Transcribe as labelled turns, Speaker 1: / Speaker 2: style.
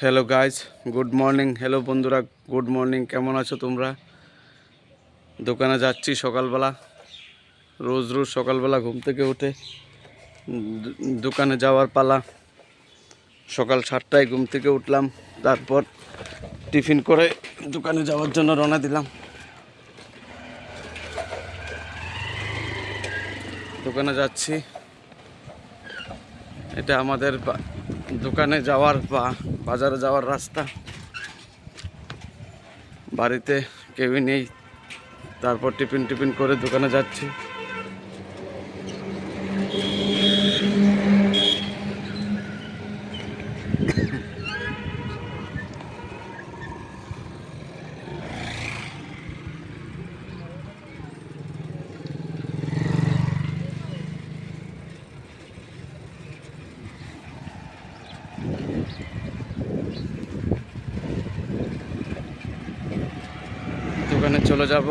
Speaker 1: Hello guys, good morning. Hello বন্ধুরা, good morning. কেমন আছো তোমরা? দোকানে যাচ্ছি সকালবেলা। রোজ রোজ সকালবেলা ঘুম থেকে উঠে দোকানে যাওয়ার পালা। সকাল 7টায় ঘুম থেকে উঠলাম, তারপর টিফিন করে দোকানে যাওয়ার জন্য রওনা দিলাম। দোকানে যাচ্ছি। এটা আমাদের দোকানে যাওয়ার বা বাজারে যাওয়ার রাস্তা। বাড়িতে কেউই নেই, তারপর টিফিন করে দোকানে যাচ্ছি। দোকানে চলে যাব।